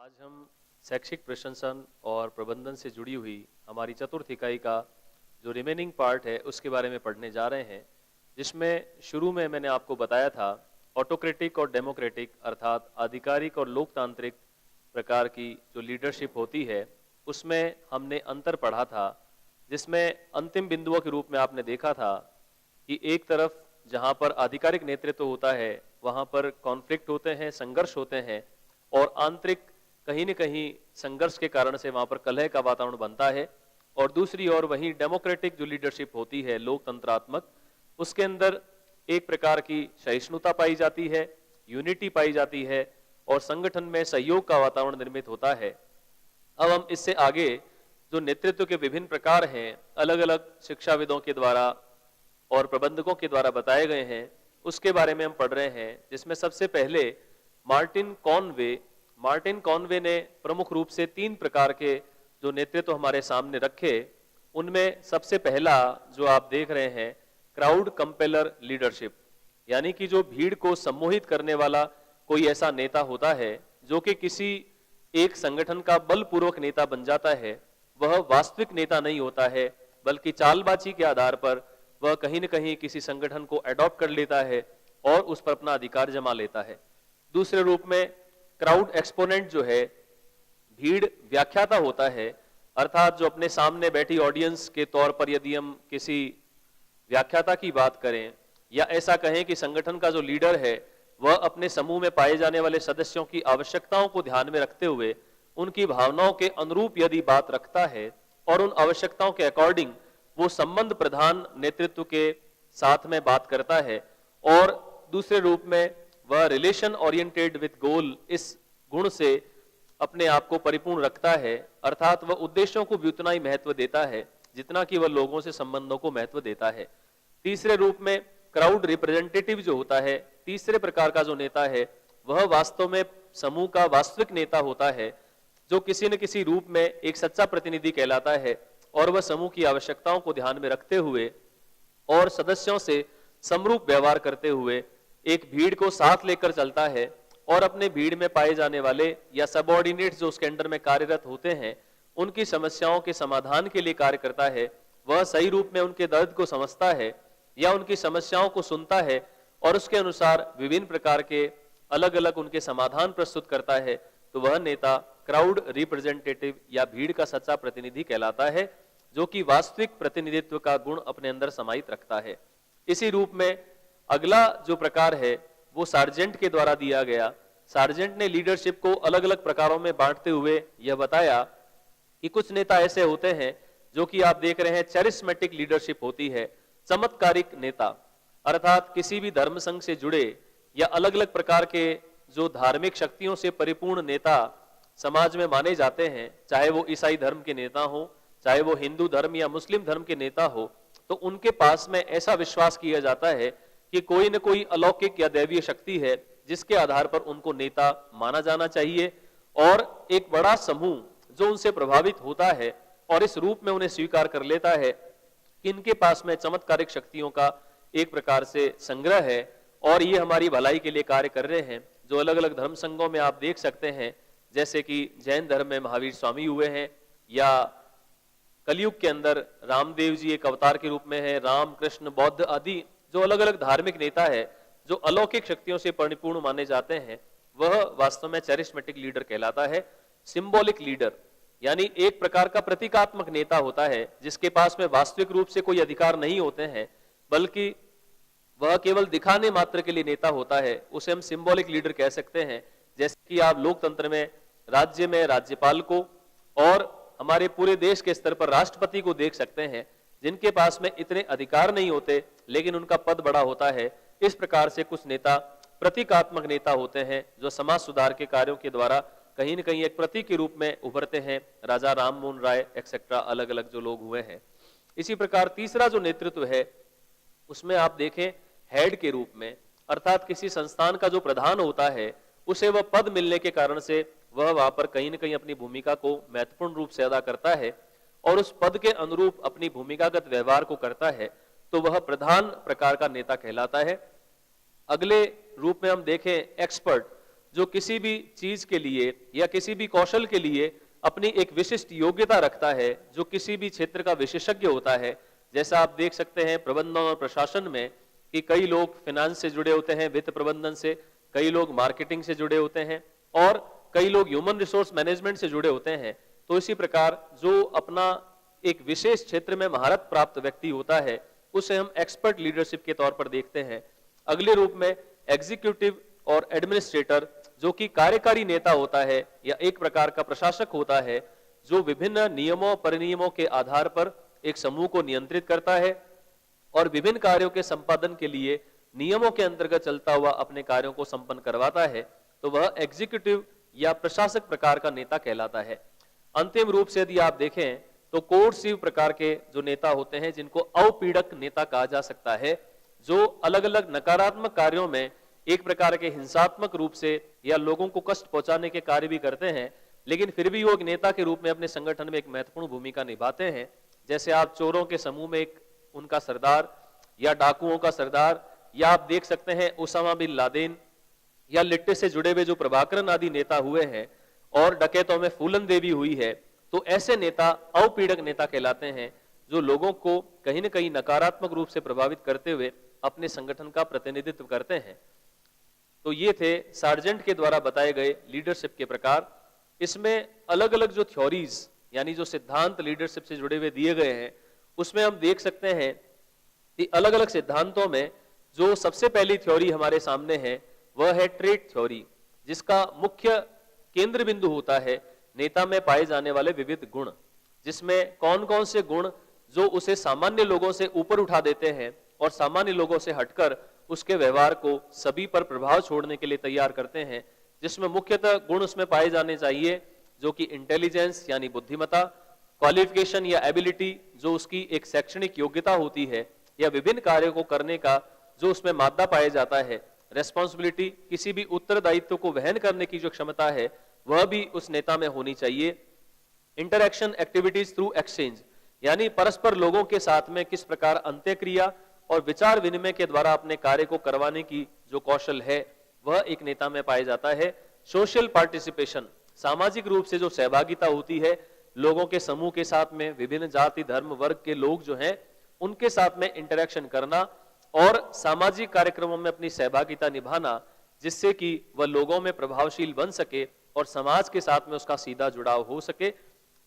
आज हम शैक्षिक प्रशासन और प्रबंधन से जुड़ी हुई हमारी चतुर्थ इकाई का जो रिमेनिंग पार्ट है उसके बारे में पढ़ने जा रहे हैं, जिसमें शुरू में मैंने आपको बताया था ऑटोक्रेटिक और डेमोक्रेटिक अर्थात आधिकारिक और लोकतांत्रिक प्रकार की जो लीडरशिप होती है उसमें हमने अंतर पढ़ा था, जिसमें अंतिम बिंदुओं के रूप में आपने देखा था कि एक तरफ जहां पर आधिकारिक नेतृत्व होता है वहां पर कॉन्फ्लिक्ट होते हैं, संघर्ष होते हैं और आंतरिक कहीं न कहीं संघर्ष के कारण से वहां पर कलह का वातावरण बनता है। और दूसरी ओर वहीं डेमोक्रेटिक जो लीडरशिप होती है लोकतंत्रात्मक, उसके अंदर एक प्रकार की सहिष्णुता पाई जाती है, यूनिटी पाई जाती है और संगठन में सहयोग का वातावरण निर्मित होता है। अब हम इससे आगे जो नेतृत्व के विभिन्न प्रकार हैं अलग अलग शिक्षाविदों के द्वारा और प्रबंधकों के द्वारा बताए गए हैं, उसके बारे में हम पढ़ रहे हैं, जिसमें सबसे पहले मार्टिन कॉनवे ने प्रमुख रूप से 3 प्रकार के जो नेतृत्व हमारे सामने रखे। उनमें सबसे पहला जो आप देख रहे हैं क्राउड कंपेलर लीडरशिप, यानी कि जो भीड़ को सम्मोहित करने वाला कोई ऐसा नेता होता है जो कि किसी एक संगठन का बलपूर्वक नेता बन जाता है। वह वास्तविक नेता नहीं होता है, बल्कि चालबाजी के आधार पर वह कहीं न कहीं किसी संगठन को अडॉप्ट कर लेता है और उस पर अपना अधिकार जमा लेता है। दूसरे रूप में क्राउड एक्सपोनेंट जो है भीड़ व्याख्याता होता है, अर्थात जो अपने सामने बैठी ऑडियंस के तौर पर यदि हम किसी व्याख्याता की बात करें या ऐसा कहें कि संगठन का जो लीडर है वह अपने समूह में पाए जाने वाले सदस्यों की आवश्यकताओं को ध्यान में रखते हुए उनकी भावनाओं के अनुरूप यदि बात रखता है और उन आवश्यकताओं के अकॉर्डिंग वो संबंध प्रधान नेतृत्व के साथ में बात करता है। और दूसरे रूप में वह रिलेशन ओरिएंटेड विद गोल इस गुण से अपने आप को परिपूर्ण रखता है, अर्थात वह उद्देश्यों को भी उतना ही महत्व देता है जितना कि वह लोगों से संबंधों को महत्व देता है। तीसरे रूप में क्राउड रिप्रेजेंटेटिव जो होता है, तीसरे प्रकार का जो नेता है वह वास्तव में समूह का वास्तविक नेता होता है, जो किसी न किसी रूप में एक सच्चा प्रतिनिधि कहलाता है और वह समूह की आवश्यकताओं को ध्यान में रखते हुए और सदस्यों से समरूप व्यवहार करते हुए एक भीड़ को साथ लेकर चलता है और अपने भीड़ में पाए जाने वाले या सबऑर्डिनेट्स जो उसके अंडर में कार्यरत होते हैं उनकी समस्याओं के समाधान के लिए कार्य करता है। वह सही रूप में उनके दर्द को समझता है या उनकी समस्याओं को सुनता है और उसके अनुसार विभिन्न प्रकार के अलग अलग उनके समाधान प्रस्तुत करता है। तो वह नेता क्राउड रिप्रेजेंटेटिव या भीड़ का सच्चा प्रतिनिधि कहलाता है, जो कि वास्तविक प्रतिनिधित्व का गुण अपने अंदर समाहित रखता है। इसी रूप में अगला जो प्रकार है वो सार्जेंट के द्वारा दिया गया। सार्जेंट ने लीडरशिप को अलग अलग प्रकारों में बांटते हुए यह बताया कि कुछ नेता ऐसे होते हैं जो कि आप देख रहे हैं चैरिस्मेटिक लीडरशिप होती है, चमत्कारिक नेता, अर्थात किसी भी धर्म संघ से जुड़े या अलग अलग प्रकार के जो धार्मिक शक्तियों से परिपूर्ण नेता समाज में माने जाते हैं, चाहे वो ईसाई धर्म के नेता हो, चाहे वो हिंदू धर्म या मुस्लिम धर्म के नेता हो, तो उनके पास में ऐसा विश्वास किया जाता है कि कोई न कोई अलौकिक या दैवीय शक्ति है जिसके आधार पर उनको नेता माना जाना चाहिए और एक बड़ा समूह जो उनसे प्रभावित होता है और इस रूप में उन्हें स्वीकार कर लेता है कि इनके पास में चमत्कारिक शक्तियों का एक प्रकार से संग्रह है और ये हमारी भलाई के लिए कार्य कर रहे हैं। जो अलग अलग धर्म संघों में आप देख सकते हैं, जैसे कि जैन धर्म में महावीर स्वामी हुए हैं या कलयुग के अंदर रामदेव जी एक अवतार के रूप में है, राम कृष्ण बौद्ध आदि जो अलग अलग धार्मिक नेता है जो अलौकिक शक्तियों से परिपूर्ण माने जाते हैं, वह वास्तव में चैरिस्मेटिक लीडर कहलाता है। सिंबॉलिक लीडर यानी एक प्रकार का प्रतीकात्मक नेता होता है जिसके पास में वास्तविक रूप से कोई अधिकार नहीं होते हैं, बल्कि वह केवल दिखाने मात्र के लिए नेता होता है, उसे हम सिंबॉलिक लीडर कह सकते हैं। जैसे कि आप लोकतंत्र में राज्य में राज्यपाल को और हमारे पूरे देश के स्तर पर राष्ट्रपति को देख सकते हैं, जिनके पास में इतने अधिकार नहीं होते लेकिन उनका पद बड़ा होता है। इस प्रकार से कुछ नेता प्रतीकात्मक नेता होते हैं जो समाज सुधार के कार्यों के द्वारा कहीं न कहीं एक प्रतीक के रूप में उभरते हैं। राजा राम मोहन राय एक्सेट्रा अलग अलग जो लोग हुए हैं। इसी प्रकार तीसरा जो नेतृत्व है उसमें आप देखें हेड के रूप में, अर्थात किसी संस्थान का जो प्रधान होता है उसे वह पद मिलने के कारण से वह वहां पर कहीं न कहीं अपनी भूमिका को महत्वपूर्ण रूप से अदा करता है और उस पद के अनुरूप अपनी भूमिकागत व्यवहार को करता है, तो वह प्रधान प्रकार का नेता कहलाता है। अगले रूप में हम देखें एक्सपर्ट, जो किसी भी चीज के लिए या किसी भी कौशल के लिए अपनी एक विशिष्ट योग्यता रखता है, जो किसी भी क्षेत्र का विशेषज्ञ होता है। जैसा आप देख सकते हैं प्रबंधन और प्रशासन में कि कई लोग फाइनेंस से जुड़े होते हैं, वित्त प्रबंधन से, कई लोग मार्केटिंग से जुड़े होते हैं और कई लोग ह्यूमन रिसोर्स मैनेजमेंट से जुड़े होते हैं। तो इसी प्रकार जो अपना एक विशेष क्षेत्र में महारत प्राप्त व्यक्ति होता है उसे हम एक्सपर्ट लीडरशिप के तौर पर देखते हैं। अगले रूप में एग्जीक्यूटिव और एडमिनिस्ट्रेटर, जो कि कार्यकारी नेता होता है या एक प्रकार का प्रशासक होता है, जो विभिन्न नियमों परिनियमों के आधार पर एक समूह को नियंत्रित करता है और विभिन्न कार्यों के संपादन के लिए नियमों के अंतर्गत चलता हुआ अपने कार्यों को संपन्न करवाता है। तो वह एग्जीक्यूटिव या प्रशासक प्रकार का नेता कहलाता है। अंतिम रूप से यदि आप देखें तो कोर्सिव प्रकार के जो नेता होते हैं, जिनको अवपीड़क नेता कहा जा सकता है, जो अलग अलग नकारात्मक कार्यों में एक प्रकार के हिंसात्मक रूप से या लोगों को कष्ट पहुंचाने के कार्य भी करते हैं, लेकिन फिर भी वो एक नेता के रूप में अपने संगठन में एक महत्वपूर्ण भूमिका निभाते हैं। जैसे आप चोरों के समूह में एक उनका सरदार या डाकुओं का सरदार, या आप देख सकते हैं उसामा बिन लादेन या लिट्टे से जुड़े हुए जो प्रभाकरन आदि नेता हुए हैं और डकैतों में फूलन देवी हुई है। तो ऐसे नेता अवपीड़क नेता कहलाते हैं, जो लोगों को कहीं न कहीं नकारात्मक रूप से प्रभावित करते हुए अपने संगठन का प्रतिनिधित्व करते हैं। तो ये थे सार्जेंट के द्वारा बताए गए लीडरशिप के प्रकार। इसमें अलग अलग जो थ्योरीज यानी जो सिद्धांत लीडरशिप से जुड़े हुए दिए गए हैं, उसमें हम देख सकते हैं कि अलग अलग सिद्धांतों में जो सबसे पहली थ्योरी हमारे सामने है वह है ट्रेट थ्योरी, जिसका मुख्य केंद्र बिंदु होता है नेता में पाए जाने वाले विविध गुण, जिसमें कौन कौन से गुण जो उसे सामान्य लोगों से ऊपर उठा देते हैं और सामान्य लोगों से हटकर उसके व्यवहार को सभी पर प्रभाव छोड़ने के लिए तैयार करते हैं। जिसमें मुख्यतः गुण उसमें पाए जाने चाहिए जो कि इंटेलिजेंस यानी बुद्धिमत्ता, क्वालिफिकेशन या एबिलिटी जो उसकी एक शैक्षणिक योग्यता होती है या विभिन्न कार्यों को करने का जो उसमें मादा पाया जाता है, रेस्पॉन्सिबिलिटी किसी भी उत्तरदायित्व को वहन करने की जो क्षमता है वह भी उस नेता में होनी चाहिए। इंटरैक्शन एक्टिविटीज थ्रू एक्सचेंज यानी परस्पर लोगों के साथ में किस प्रकार अंत्यक्रिया और विचार विनिमय के द्वारा अपने कार्य को करवाने की जो कौशल है वह एक नेता में पाया जाता है। सोशल पार्टिसिपेशन सामाजिक रूप से जो सहभागिता होती है लोगों के समूह के साथ में, विभिन्न जाति धर्म वर्ग के लोग जो हैं उनके साथ में इंटरेक्शन करना और सामाजिक कार्यक्रमों में अपनी सहभागिता निभाना, जिससे कि वह लोगों में प्रभावशील बन सके और समाज के साथ में उसका सीधा जुड़ाव हो सके।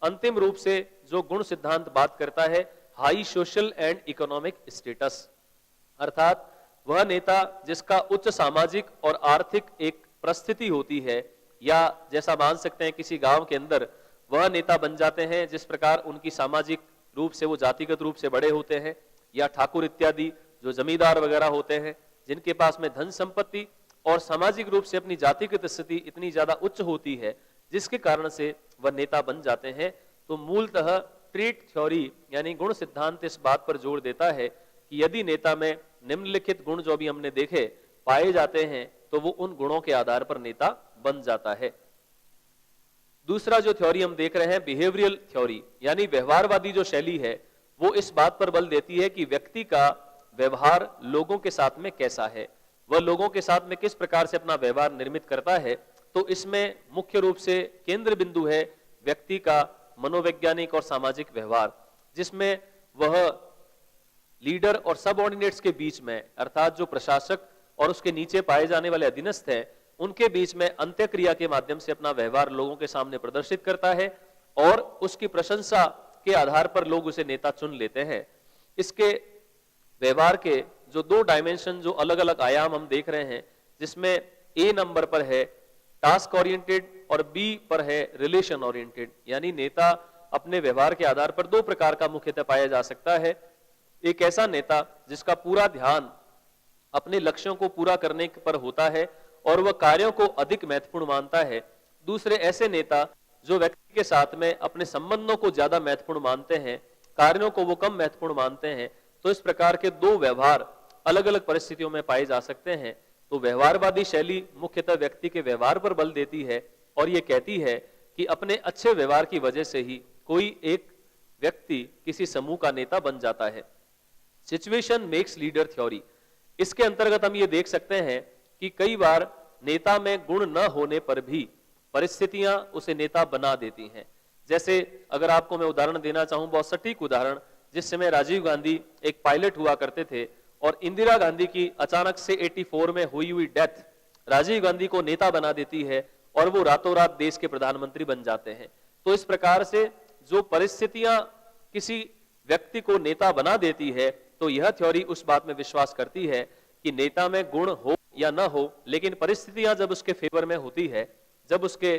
अंतिम रूप से जो गुण सिद्धांत बात करता है high social and economic status, अर्थात वह नेता जिसका उच्च सामाजिक और आर्थिक एक परिस्थिति होती है, या जैसा मान सकते हैं किसी गांव के अंदर वह नेता बन जाते हैं जिस प्रकार उनकी सामाजिक रूप से वो जातिगत रूप से बड़े होते हैं, या ठाकुर इत्यादि जो जमींदार वगैरह होते हैं जिनके पास में धन संपत्ति और सामाजिक रूप से अपनी जातिगत स्थिति इतनी ज्यादा उच्च होती है जिसके कारण से वह नेता बन जाते हैं। तो मूलतः ट्रेट थ्योरी यानी गुण सिद्धांत इस बात पर जोर देता है कि यदि नेता में निम्नलिखित गुण जो भी हमने देखे पाए जाते हैं तो वो उन गुणों के आधार पर नेता बन जाता है। दूसरा जो थ्योरी हम देख रहे हैं बिहेवियरल थ्योरी यानी व्यवहारवादी जो शैली है वो इस बात पर बल देती है कि व्यक्ति का व्यवहार लोगों के साथ में कैसा है, वह लोगों के साथ में किस प्रकार से अपना व्यवहार निर्मित करता है। तो इसमें मुख्य रूप से केंद्र बिंदु है व्यक्ति का मनोवैज्ञानिक और सामाजिक व्यवहार, जिसमें वह लीडर और सबऑर्डिनेट्स के बीच में अर्थात जो प्रशासक और उसके नीचे पाए जाने वाले अधीनस्थ हैं उनके बीच में अंत्यक्रिया के माध्यम से अपना व्यवहार लोगों के सामने प्रदर्शित करता है और उसकी प्रशंसा के आधार पर लोग उसे नेता चुन लेते हैं। इसके व्यवहार के जो दो डायमेंशन जो अलग अलग आयाम हम देख रहे हैं, जिसमें ए नंबर पर है टास्क ओरिएंटेड और बी पर है रिलेशन ओरिएंटेड, यानी नेता अपने व्यवहार के आधार पर दो प्रकार का मुख्यतः पाया जा सकता है। एक ऐसा नेता जिसका पूरा ध्यान अपने लक्ष्यों को पूरा करने पर होता है और वह कार्यों को अधिक महत्वपूर्ण मानता है। दूसरे ऐसे नेता जो व्यक्ति के साथ में अपने संबंधों को ज्यादा महत्वपूर्ण मानते हैं, कार्यों को वो कम महत्वपूर्ण मानते हैं। तो इस प्रकार के दो व्यवहार अलग अलग परिस्थितियों में पाए जा सकते हैं। तो व्यवहारवादी शैली मुख्यतः व्यक्ति के व्यवहार पर बल देती है और ये कहती है कि अपने अच्छे व्यवहार की वजह से ही कोई एक व्यक्ति किसी समूह का नेता बन जाता है। सिचुएशन मेक्स लीडर थ्योरी, इसके अंतर्गत हम ये देख सकते हैं कि कई बार नेता में गुण न होने पर भी परिस्थितियां उसे नेता बना देती हैं। जैसे अगर आपको मैं उदाहरण देना चाहूं, बहुत सटीक उदाहरण, जिस समय राजीव गांधी एक पायलट हुआ करते थे और इंदिरा गांधी की अचानक से 84 में हुई डेथ राजीव गांधी को नेता बना देती है और वो रातों रात देश के प्रधानमंत्री बन जाते हैं। तो इस प्रकार से जो परिस्थितियां किसी व्यक्ति को नेता बना देती है, तो यह थ्योरी उस बात में विश्वास करती है कि नेता में गुण हो या ना हो, लेकिन परिस्थितियां जब उसके फेवर में होती है, जब उसके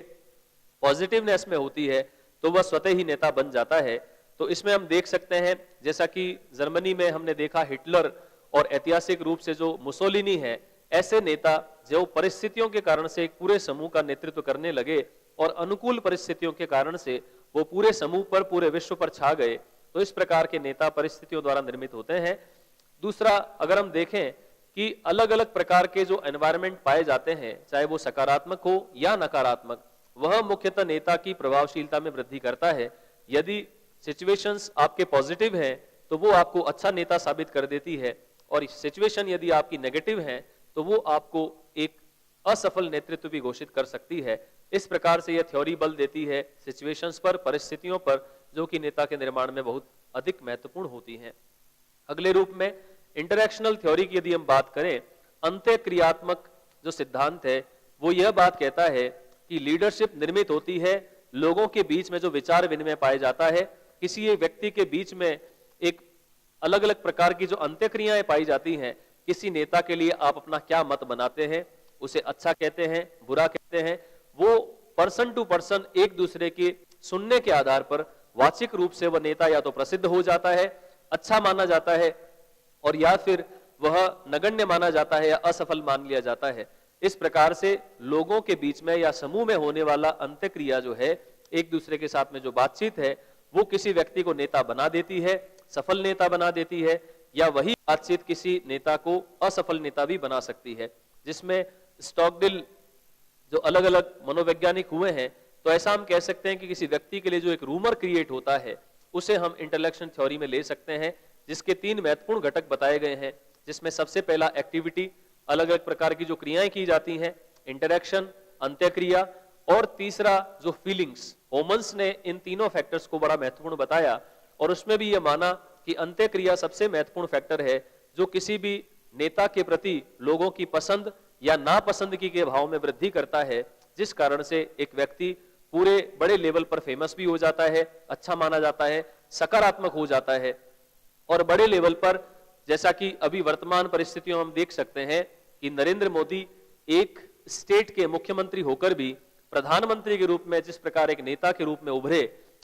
पॉजिटिवनेस में होती है, तो वह स्वतः ही नेता बन जाता है। तो इसमें हम देख सकते हैं, जैसा कि जर्मनी में हमने देखा हिटलर और ऐतिहासिक रूप से जो मुसोलिनी है, ऐसे नेता जो परिस्थितियों के कारण से एक पूरे समूह का नेतृत्व करने लगे और अनुकूल परिस्थितियों के कारण से वो पूरे समूह पर, पूरे विश्व पर छा गए। तो इस प्रकार के नेता परिस्थितियों द्वारा निर्मित होते हैं। दूसरा, अगर हम देखें कि अलग अलग प्रकार के जो एनवायरनमेंट पाए जाते हैं, चाहे वो सकारात्मक हो या नकारात्मक, वह मुख्यतः नेता की प्रभावशीलता में वृद्धि करता है। यदि सिचुएशंस आपके पॉजिटिव हैं तो वो आपको अच्छा नेता साबित कर देती है, और सिचुएशन यदि आपकी नेगेटिव है तो वो आपको एक असफल नेतृत्व भी घोषित कर सकती है। इस प्रकार से यह थ्योरी बल देती है सिचुएशंस पर, परिस्थितियों पर, जो कि नेता के निर्माण में बहुत अधिक महत्वपूर्ण होती हैं। अगले रूप में इंटरैक्शनल थ्योरी की यदि हम बात करें, अंत्यक्रियात्मक जो सिद्धांत है वो यह बात कहता है कि लीडरशिप निर्मित होती है लोगों के बीच में जो विचार विनिमय पाया जाता है। किसी एक व्यक्ति के बीच में एक अलग अलग प्रकार की जो अंत्यक्रियाएं पाई जाती हैं, किसी नेता के लिए आप अपना क्या मत बनाते हैं, उसे अच्छा कहते हैं, बुरा कहते हैं, वो पर्सन टू पर्सन एक दूसरे के सुनने के आधार पर वाचिक रूप से वह नेता या तो प्रसिद्ध हो जाता है, अच्छा माना जाता है, और या फिर वह नगण्य माना जाता है या असफल मान लिया जाता है। इस प्रकार से लोगों के बीच में या समूह में होने वाला अंत्यक्रिया जो है, एक दूसरे के साथ में जो बातचीत है, वो किसी व्यक्ति को नेता बना देती है, सफल नेता बना देती है, या वही बातचीत किसी नेता को असफल नेता भी बना सकती है। जिसमें स्टॉकडिल जो अलग अलग मनोवैज्ञानिक हुए हैं, तो ऐसा हम कह सकते हैं कि किसी व्यक्ति के लिए जो एक रूमर क्रिएट होता है, उसे हम इंटेलेक्शन थ्योरी में ले सकते हैं, जिसके 3 महत्वपूर्ण घटक बताए गए हैं। जिसमें सबसे पहला एक्टिविटी, अलग अलग प्रकार की जो क्रियाएं की जाती हैं, इंटरेक्शन, अंत्यक्रिया, और तीसरा जो फीलिंग्स। होमन्स ने इन तीनों फैक्टर्स को बड़ा महत्वपूर्ण बताया, और उसमें भी यह माना कि अंत्यक्रिया सबसे महत्वपूर्ण फैक्टर है जो किसी भी नेता के प्रति लोगों की पसंद या नापसंदगी के भाव में वृद्धि करता है, जिस कारण से एक व्यक्ति पूरे बड़े लेवल पर फेमस भी हो जाता है, अच्छा माना जाता है, सकारात्मक हो जाता है, और बड़े लेवल पर, जैसा कि अभी वर्तमान परिस्थितियों में हम देख सकते हैं कि नरेंद्र मोदी एक स्टेट के मुख्यमंत्री होकर भी प्रधानमंत्री के रूप में जिस प्रकार एक नेता के रूप में उभरे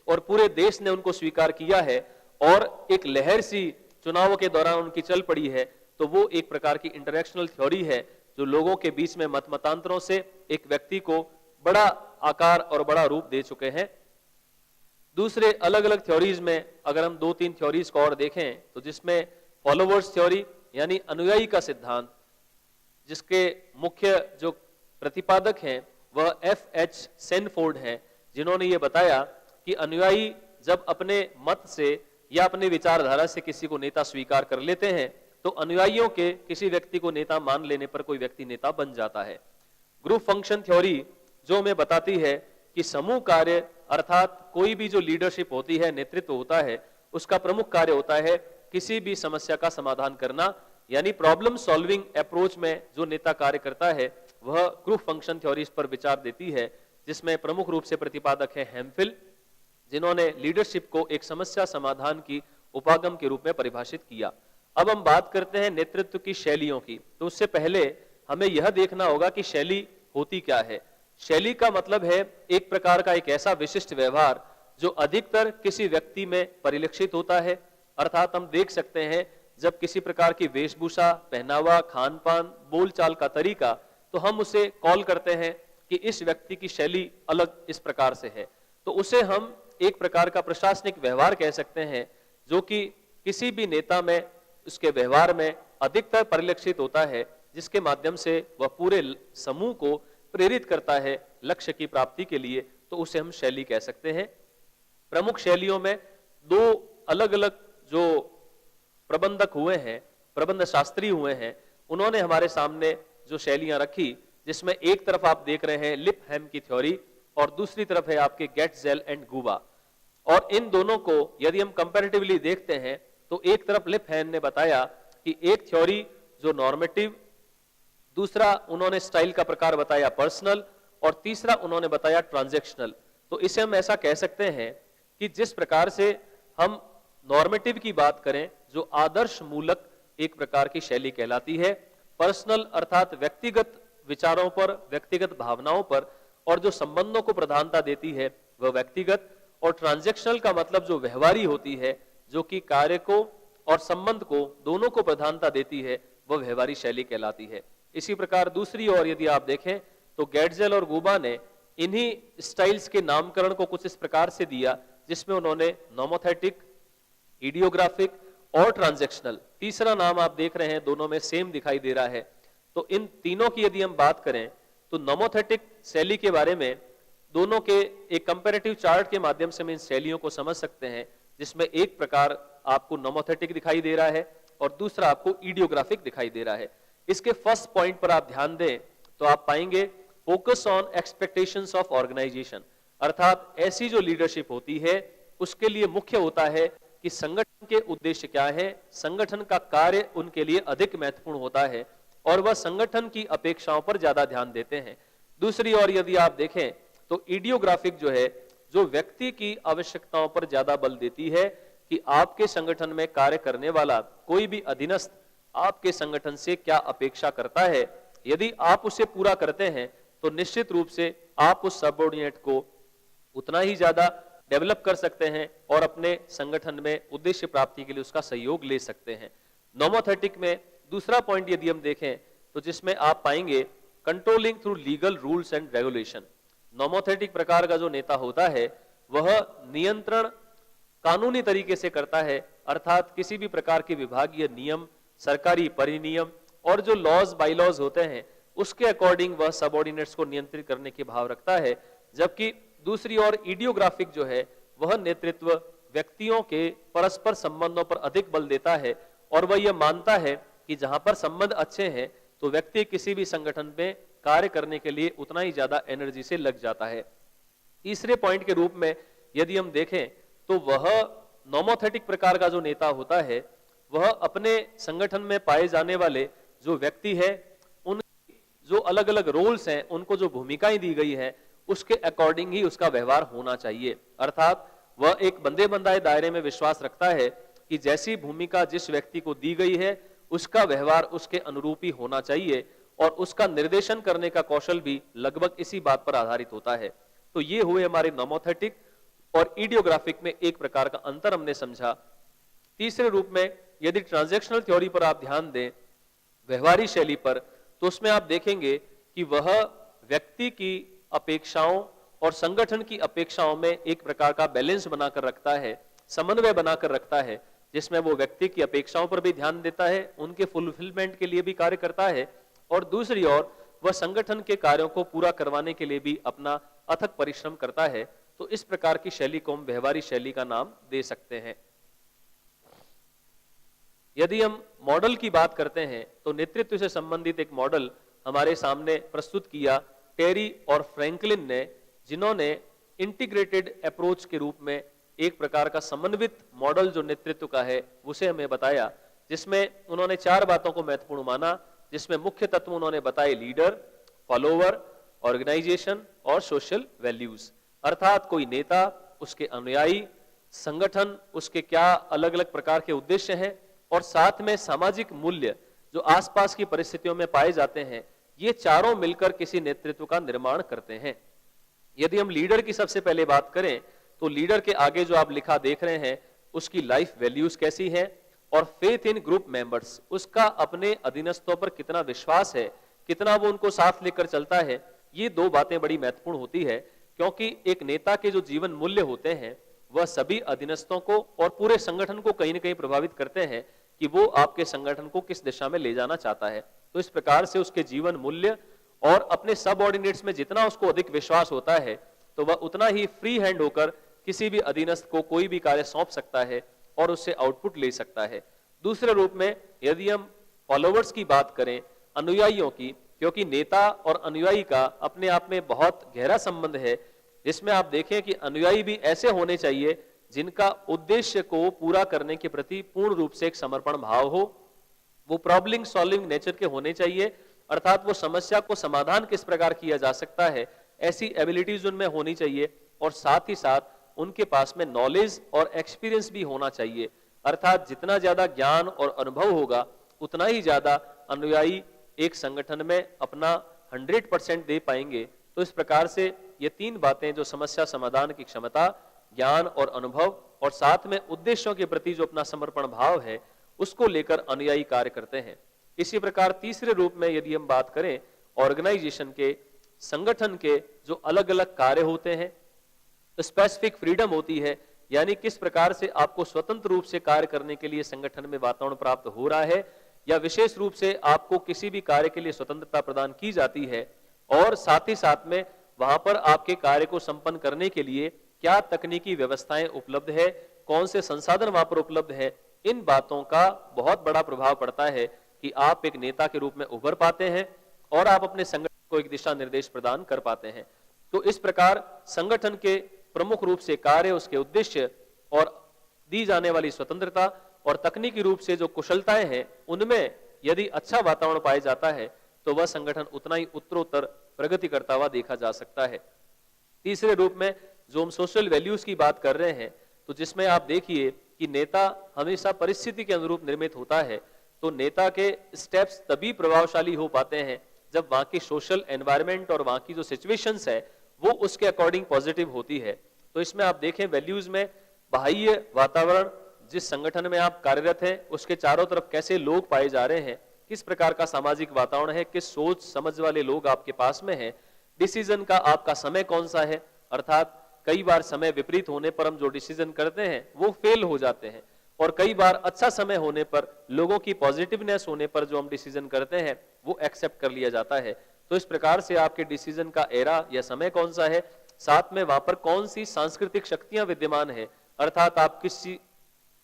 और पूरे देश ने उनको स्वीकार किया है, और एक लहर सी चुनावों के दौरान उनकी चल पड़ी है, तो वो एक प्रकार की इंटरैक्शनल थ्योरी है जो लोगों के बीच में मतमतांतरों से एक व्यक्ति को बड़ा आकार और बड़ा रूप दे चुके हैं। दूसरे अलग अलग थ्योरीज में अगर हम 2-3 थ्योरीज को और देखें, तो जिसमें फॉलोवर्स थ्योरी यानी अनुयायी का सिद्धांत, जिसके मुख्य जो प्रतिपादक हैं वह F.H. सेनफोर्ड हैं, जिन्होंने ये बताया कि अनुयायी जब अपने मत से या अपने विचारधारा से किसी को नेता स्वीकार कर लेते हैं, तो अनुयायियों के किसी व्यक्ति को नेता मान लेने पर कोई व्यक्ति नेता बन जाता है। ग्रुप फंक्शन थ्योरी जो हमें बताती है कि समूह कार्य अर्थात कोई भी जो लीडरशिप होती है, नेतृत्व होता है, उसका प्रमुख कार्य होता है किसी भी समस्या का समाधान करना, यानी प्रॉब्लम सॉल्विंग अप्रोच में जो नेता कार्य करता है वह ग्रुप फंक्शन थ्योरीज पर विचार देती है, जिसमें प्रमुख रूप से प्रतिपादक है हेम्फिल, जिन्होंने लीडरशिप को एक समस्या समाधान की उपागम के रूप में परिभाषित किया। अब हम बात करते हैं नेतृत्व की शैलियों की, तो उससे पहले हमें यह देखना होगा कि शैली होती क्या है। शैली का मतलब है एक प्रकार का एक ऐसा विशिष्ट व्यवहार जो अधिकतर किसी व्यक्ति में परिलक्षित होता है। अर्थात हम देख सकते हैं जब किसी प्रकार की वेशभूषा, पहनावा, खान पान, बोलचाल का तरीका, तो हम उसे कॉल करते हैं कि इस व्यक्ति की शैली अलग इस प्रकार से है, तो उसे हम एक प्रकार का प्रशासनिक व्यवहार कह सकते हैं, जो कि किसी भी नेता में उसके व्यवहार में अधिकतर परिलक्षित होता है, जिसके माध्यम से वह पूरे समूह को प्रेरित करता है लक्ष्य की प्राप्ति के लिए, तो उसे हम शैली कह सकते हैं। प्रमुख शैलियों में 2 अलग अलग जो प्रबंधक हुए हैं, प्रबंध शास्त्री हुए हैं, उन्होंने हमारे सामने जो शैलियां रखी, जिसमें एक तरफ आप देख रहे हैं लिपहैम की थ्योरी और दूसरी तरफ है आपके गेटजेल एंड गुबा। और इन दोनों को यदि हम कंपैरेटिवली देखते हैं तो एक तरफ लिपहैम ने बताया कि एक थ्योरी जो नॉर्मेटिव, दूसरा उन्होंने स्टाइल का प्रकार बताया पर्सनल, और तीसरा उन्होंने बताया ट्रांजैक्शनल। तो इसे हम ऐसा कह सकते हैं कि जिस प्रकार से हम नॉर्मेटिव की बात करें जो आदर्श मूलक एक प्रकार की शैली कहलाती है, पर्सनल अर्थात व्यक्तिगत विचारों पर, व्यक्तिगत भावनाओं पर, और जो संबंधों को प्रधानता देती है वह व्यक्तिगत, और ट्रांजैक्शनल का मतलब जो व्यवहारी होती है, जो कि कार्य को और संबंध को दोनों को प्रधानता देती है, वह व्यवहारी शैली कहलाती है। इसी प्रकार दूसरी ओर यदि आप देखें तो गेटजेल और गुबा ने इन्हीं स्टाइल्स के नामकरण को कुछ इस प्रकार से दिया जिसमें उन्होंने नोमोथेटिक, इडियोग्राफिक और ट्रांजैक्शनल, तीसरा नाम आप देख रहे हैं दोनों में सेम दिखाई दे रहा है। तो इन तीनों की यदि हम बात करें तो नोमोथेटिक शैली के बारे में दोनों के एक कंपैरेटिव चार्ट के माध्यम से हम इन शैलियों को समझ सकते हैं, जिसमें एक प्रकार आपको नोमोथेटिक दिखाई दे रहा है और दूसरा आपको इडियोग्राफिक दिखाई दे रहा है। इसके फर्स्ट पॉइंट पर आप ध्यान दें तो आप पाएंगे focus on expectations of organisation, अर्थात ऐसी जो लीडरशिप होती है उसके लिए मुख्य होता है कि संगठन के उद्देश्य क्या है, संगठन का कार्य उनके लिए अधिक महत्वपूर्ण होता है और वह संगठन की अपेक्षाओं पर ज्यादा ध्यान देते हैं। दूसरी ओर यदि आप देखें तो इडियोग्राफिक जो है, जो व्यक्ति की आवश्यकताओं पर ज्यादा बल देती है कि आपके संगठन में कार्य करने वाला कोई भी अधीनस्थ आपके संगठन से क्या अपेक्षा करता है, यदि आप उसे पूरा करते हैं तो निश्चित रूप से आप उस सबऑर्डिनेट को उतना ही ज्यादा डेवलप कर सकते हैं और अपने संगठन में उद्देश्य प्राप्ति के लिए उसका सहयोग ले सकते हैं। नोमोथेटिक में दूसरा पॉइंट यदि हम देखें तो जिसमें आप पाएंगे controlling through legal rules and regulation. Nomothetic प्रकार का जो नेता होता है वह नियंत्रण कानूनी तरीके से करता है, अर्थात किसी भी प्रकार के विभागीय नियम, सरकारी परिनियम और जो लॉज बाइलॉज होते हैं उसके अकॉर्डिंग वह सबऑर्डिनेट्स को नियंत्रित करने के भाव रखता है। जबकि दूसरी ओर इडियोग्राफिक जो है वह नेतृत्व व्यक्तियों के परस्पर संबंधों पर अधिक बल देता है और वह यह मानता है कि जहां पर संबंध अच्छे हैं तो व्यक्ति किसी भी संगठन में कार्य करने के लिए उतना ही ज्यादा एनर्जी से लग जाता है। तीसरे पॉइंट के रूप में यदि हम देखें तो वह नोमोथेटिक प्रकार का जो नेता होता है वह अपने संगठन में पाए जाने वाले जो व्यक्ति है उन जो अलग अलग रोल्स हैं, उनको जो भूमिकाएं दी गई है उसके अकॉर्डिंग ही उसका व्यवहार होना चाहिए, अर्थात वह एक बंधे बंधाए दायरे में विश्वास रखता है कि जैसी भूमिका जिस व्यक्ति को दी गई है उसका व्यवहार उसके अनुरूप ही होना चाहिए और उसका निर्देशन करने का कौशल भी लगभग इसी बात पर आधारित होता है। तो ये हुए हमारे नोमोथेटिक और इडियोग्राफिक में एक प्रकार का अंतर हमने समझा। तीसरे रूप में यदि ट्रांजैक्शनल थ्योरी पर आप ध्यान दें, व्यवहारी शैली पर, तो उसमें आप देखेंगे कि वह व्यक्ति की अपेक्षाओं और संगठन की अपेक्षाओं में एक प्रकार का बैलेंस बनाकर रखता है, समन्वय बनाकर रखता है, जिसमें वो व्यक्ति की अपेक्षाओं पर भी ध्यान देता है, उनके फुलफिलमेंट के लिए भी कार्य करता है और दूसरी ओर वह संगठन के कार्यों को पूरा करवाने के लिए भी अपना अथक परिश्रम करता है। तो इस प्रकार की शैली को हम व्यवहारी शैली का नाम दे सकते हैं। यदि हम मॉडल की बात करते हैं तो नेतृत्व से संबंधित एक मॉडल हमारे सामने प्रस्तुत किया टेरी और फ्रैंकलिन ने, जिन्होंने इंटीग्रेटेड अप्रोच के रूप में एक प्रकार का समन्वित मॉडल जो नेतृत्व का है उसे हमें बताया, जिसमें उन्होंने 4 बातों को महत्वपूर्ण माना, जिसमें मुख्य तत्व उन्होंने बताए लीडर, फॉलोवर, ऑर्गेनाइजेशन और सोशल वैल्यूज। अर्थात कोई नेता, उसके अनुयायी, संगठन, उसके क्या अलग अलग प्रकार के उद्देश्य हैं और साथ में सामाजिक मूल्य जो आसपास की परिस्थितियों में पाए जाते हैं, ये चारों मिलकर किसी नेतृत्व का निर्माण करते हैं। यदि हम लीडर की सबसे पहले बात करें तो लीडर के आगे जो आप लिखा देख रहे हैं उसकी लाइफ वैल्यूज कैसी है और फेथ इन ग्रुप मेंबर्स, उसका अपने अधीनस्थों पर कितना विश्वास है, कितना वो उनको साथ लेकर चलता है, ये 2 बातें बड़ी महत्वपूर्ण होती है, क्योंकि एक नेता के जो जीवन मूल्य होते हैं वह सभी अधीनस्थों को और पूरे संगठन को कहीं न कहीं प्रभावित करते हैं कि वो आपके संगठन को किस दिशा में ले जाना चाहता है। तो इस प्रकार से उसके जीवन मूल्य और अपने सबऑर्डिनेट्स में जितना उसको अधिक विश्वास होता है तो वह उतना ही फ्री हैंड होकर किसी भी अधीनस्थ को कोई भी कार्य सौंप सकता है और उससे आउटपुट ले सकता है। दूसरे रूप में यदि हम फॉलोवर्स की बात करें, अनुयायियों की, क्योंकि नेता और अनुयायी का अपने आप में बहुत गहरा संबंध है, जिसमें आप देखें कि अनुयायी भी ऐसे होने चाहिए जिनका उद्देश्य को पूरा करने के प्रति पूर्ण रूप से एक समर्पण भाव हो, वो प्रॉब्लम सॉल्विंग नेचर के होने चाहिए, अर्थात वो समस्या को समाधान किस प्रकार किया जा सकता है ऐसी एबिलिटीज उनमें होनी चाहिए, और साथ ही साथ उनके पास में नॉलेज और एक्सपीरियंस भी होना चाहिए, अर्थात जितना ज्यादा ज्ञान और अनुभव होगा उतना ही ज्यादा अनुयायी एक संगठन में अपना 100% दे पाएंगे। तो इस प्रकार से ये तीन बातें, जो समस्या समाधान की क्षमता, ज्ञान और अनुभव, और साथ में उद्देश्यों के प्रति जो अपना समर्पण भाव है, उसको लेकर अनुयायी कार्य करते हैं। इसी प्रकार तीसरे रूप में यदि हम बात करें ऑर्गेनाइजेशन के, संगठन के जो अलग अलग कार्य होते हैं, स्पेसिफिक फ्रीडम होती है, यानी किस प्रकार से आपको स्वतंत्र रूप से कार्य करने के लिए संगठन में वातावरण प्राप्त हो रहा है, या विशेष रूप से आपको किसी भी कार्य के लिए स्वतंत्रता प्रदान की जाती है, और साथ ही साथ में वहां पर आपके कार्य को संपन्न करने के लिए क्या तकनीकी व्यवस्थाएं उपलब्ध है, कौन से संसाधन वहां पर उपलब्ध है, इन बातों का बहुत बड़ा प्रभाव पड़ता है कि आप एक नेता के रूप में उभर पाते हैं और आप अपने संगठन को एक दिशा निर्देश प्रदान कर पाते हैं। तो इस प्रकार संगठन के प्रमुख रूप से कार्य, उसके उद्देश्य और दी जाने वाली स्वतंत्रता और तकनीकी रूप से जो कुशलताएं हैं, उनमें यदि अच्छा वातावरण पाया जाता है तो वह संगठन उतना ही उत्तरोत्तर प्रगति करता हुआ देखा जा सकता है। तीसरे रूप में जो हम सोशल वैल्यूज की बात कर रहे हैं, तो जिसमें आप देखिए कि नेता हमेशा परिस्थिति के अनुरूप निर्मित होता है, तो नेता के स्टेप्स तभी प्रभावशाली हो पाते हैं जब वहां की सोशल एनवायरनमेंट और वहां की जो सिचुएशंस है वो उसके अकॉर्डिंग पॉजिटिव होती है। तो इसमें आप देखें वैल्यूज में बाह्य वातावरण, जिस संगठन में आप कार्यरत हैं उसके चारों तरफ कैसे लोग पाए जा रहे हैं, किस प्रकार का सामाजिक वातावरण है, किस सोच समझ वाले लोग आपके पास में हैं, डिसीजन का आपका समय कौन सा है, अर्थात कई बार समय विपरीत होने पर हम जो डिसीजन करते हैं वो फेल हो जाते हैं, और कई बार अच्छा समय होने पर, लोगों की पॉजिटिवनेस होने पर जो हम डिसीजन करते हैं वो एक्सेप्ट कर लिया जाता है। तो इस प्रकार से आपके डिसीजन का एरा या समय कौन सा है, साथ में वहां पर कौन सी सांस्कृतिक शक्तियां विद्यमान है, अर्थात आप किसी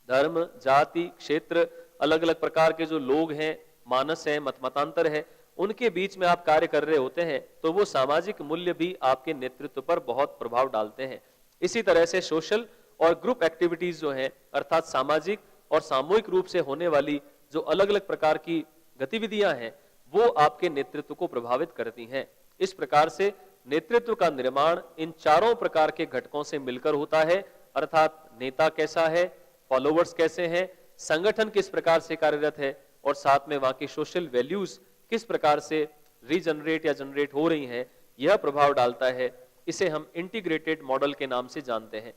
धर्म, जाति, क्षेत्र, अलग अलग प्रकार के जो लोग हैं, मानस हैं, मतांतर है, उनके बीच में आप कार्य कर रहे होते हैं, तो वो सामाजिक मूल्य भी आपके नेतृत्व पर बहुत प्रभाव डालते हैं। इसी तरह से सोशल और ग्रुप एक्टिविटीज जो हैं, अर्थात सामाजिक और सामूहिक रूप से होने वाली जो अलग अलग प्रकार की गतिविधियां हैं, वो आपके नेतृत्व को प्रभावित करती हैं। इस प्रकार से नेतृत्व का निर्माण इन चारों प्रकार के घटकों से मिलकर होता है, अर्थात नेता कैसा है, फॉलोवर्स कैसे हैं, संगठन किस प्रकार से कार्यरत है, और साथ में वहां की सोशल वैल्यूज किस प्रकार से रीजनरेट या जनरेट हो रही हैं, यह प्रभाव डालता है। इसे हम इंटीग्रेटेड मॉडल के नाम से जानते हैं।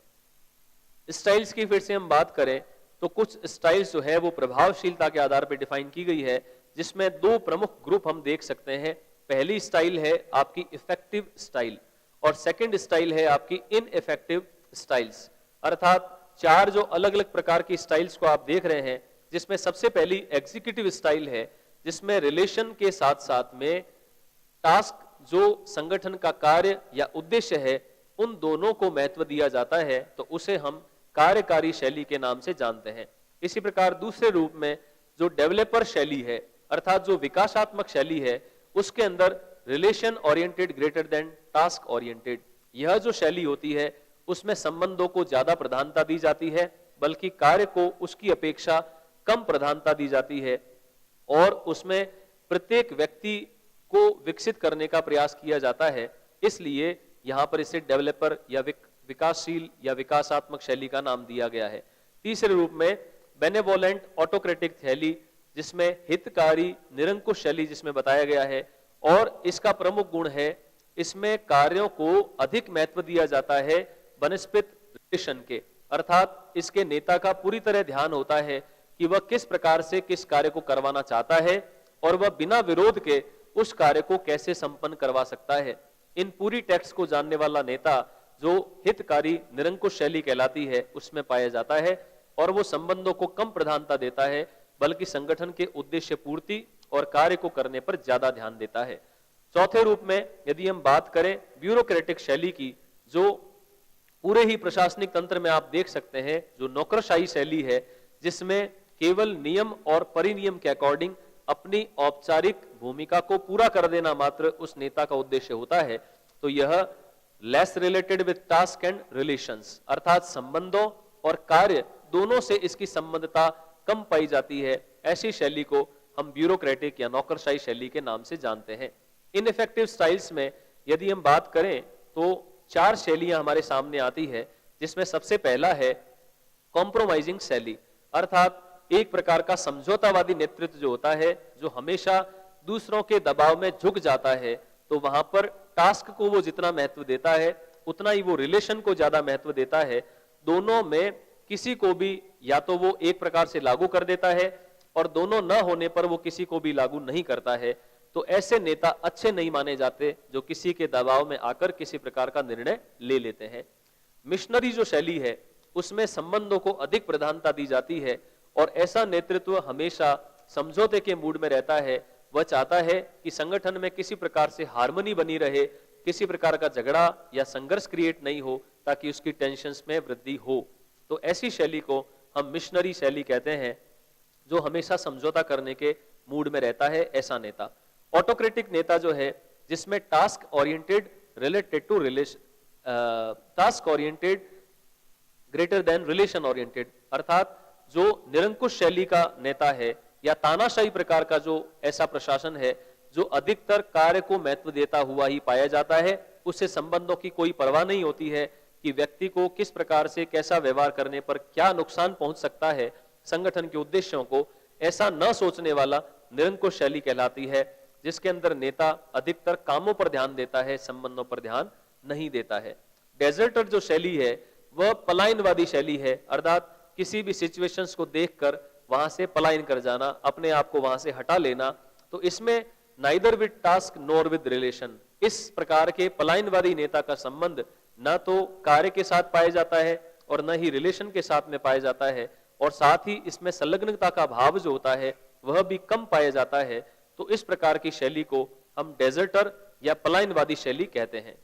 स्टाइल्स की फिर से हम बात करें तो कुछ स्टाइल्स जो है वो प्रभावशीलता के आधार पर डिफाइन की गई है, जिसमें दो प्रमुख ग्रुप हम देख सकते हैं। पहली स्टाइल है आपकी इफेक्टिव स्टाइल, और सेकंड स्टाइल है आपकी इनइफेक्टिव स्टाइल्स, अर्थात चार जो अलग अलग प्रकार की स्टाइल्स को आप देख रहे हैं, जिसमें सबसे पहली एग्जीक्यूटिव स्टाइल है, जिसमें रिलेशन के साथ साथ में टास्क, जो संगठन का कार्य या उद्देश्य है, उन दोनों को महत्व दिया जाता है, तो उसे हम कार्यकारी शैली के नाम से जानते हैं। इसी प्रकार दूसरे रूप में जो डेवलपर शैली है, अर्थात जो विकासात्मक शैली है, उसके अंदर relation oriented greater then task oriented, यह जो शैली होती है उसमें संबंधों को ज्यादा प्रधानता दी जाती है, बल्कि कार्य को उसकी अपेक्षा कम प्रधानता दी जाती है, और उसमें प्रत्येक व्यक्ति को विकसित करने का प्रयास किया जाता है। इसलिए यहां पर इसे डेवलपर या विकासशील या विकासात्मक शैली का नाम दिया गया है। तीसरे रूप में बेनेवोलेंट ऑटोक्रेटिक शैली, जिसमें हितकारी निरंकुश शैली जिसमें बताया गया है, और इसका प्रमुख गुण है इसमें कार्यों को अधिक महत्व दिया जाता है बनस्पत रिलेशन के, अर्थात इसके नेता का पूरी तरह ध्यान होता है कि वह किस प्रकार से किस कार्य को करवाना चाहता है, और वह बिना विरोध के उस कार्य को कैसे संपन्न करवा सकता है। इन पूरी टेक्स्ट को जानने वाला नेता जो हितकारी निरंकुश शैली कहलाती है उसमें पाया जाता है, और वो संबंधों को कम प्रधानता देता है, बल्कि संगठन के उद्देश्य पूर्ति और कार्य को करने पर ज्यादा ध्यान देता है। चौथे रूप में यदि हम बात करें ब्यूरोक्रेटिक शैली की, जो पूरे ही प्रशासनिक तंत्र में आप देख सकते हैं, जो नौकरशाही शैली है, जिसमें केवल नियम और परिनियम के अकॉर्डिंग अपनी औपचारिक भूमिका को पूरा कर देना मात्र उस नेता का उद्देश्य होता है, तो यह less related with task and relations, अर्थात संबंधों और कार्य दोनों से इसकी संबंधता कम पाई जाती है। ऐसी शैली को हम ब्यूरोक्रेटिक या नौकरशाही शैली के नाम से जानते हैं। इनइफेक्टिव स्टाइल्स में यदि हम बात करें तो 4 शैलियां हमारे सामने आती है, जिसमें सबसे पहला है कॉम्प्रोमाइजिंग शैली, अर्थात एक प्रकार का समझौतावादी नेतृत्व जो होता है, जो हमेशा दूसरों के दबाव में झुक जाता है। तो वहां पर टास्क को वो जितना महत्व देता है उतना ही वो रिलेशन को ज्यादा महत्व देता है। दोनों में किसी को भी या तो वो एक प्रकार से लागू कर देता है और दोनों न होने पर वो किसी को भी लागू नहीं करता है। तो ऐसे नेता अच्छे नहीं माने जाते जो किसी के दबाव में आकर किसी प्रकार का निर्णय ले लेते हैं। मिशनरी जो शैली है उसमें संबंधों को अधिक प्रधानता दी जाती है और ऐसा नेतृत्व हमेशा समझौते के मूड में रहता है। वह चाहता है कि संगठन में किसी प्रकार से हार्मनी बनी रहे, किसी प्रकार का झगड़ा या संघर्ष क्रिएट नहीं हो ताकि उसकी टेंशन्स में वृद्धि हो। तो ऐसी शैली को हम मिशनरी शैली कहते हैं, जो हमेशा समझौता करने के मूड में रहता है ऐसा नेता। ऑटोक्रेटिक नेता जो है, जिसमें task oriented related to relation, task oriented greater than relation oriented, अर्थात जो निरंकुश शैली का नेता है या तानाशाही प्रकार का जो ऐसा प्रशासन है जो अधिकतर कार्य को महत्व देता हुआ ही पाया जाता है, उससे संबंधों की कोई परवाह नहीं होती है कि व्यक्ति को किस प्रकार से कैसा व्यवहार करने पर क्या नुकसान पहुंच सकता है संगठन के उद्देश्यों को, ऐसा न सोचने वाला निरंकुश शैली कहलाती है, जिसके अंदर नेता अधिकतर कामों पर ध्यान देता है, संबंधों पर ध्यान नहीं देता है। डेजर्टर जो शैली है वह पलायनवादी शैली है, अर्थात किसी भी सिचुएशंस को देखकर वहां से पलायन कर जाना, अपने आप को वहां से हटा लेना। तो इसमें neither with task nor with relation, इस प्रकार के पलायनवादी नेता का संबंध न तो कार्य के साथ पाया जाता है और न ही रिलेशन के साथ में पाया जाता है, और साथ ही इसमें संलग्नता का भाव जो होता है वह भी कम पाया जाता है। तो इस प्रकार की शैली को हम डेजर्टर या पलायनवादी शैली कहते हैं।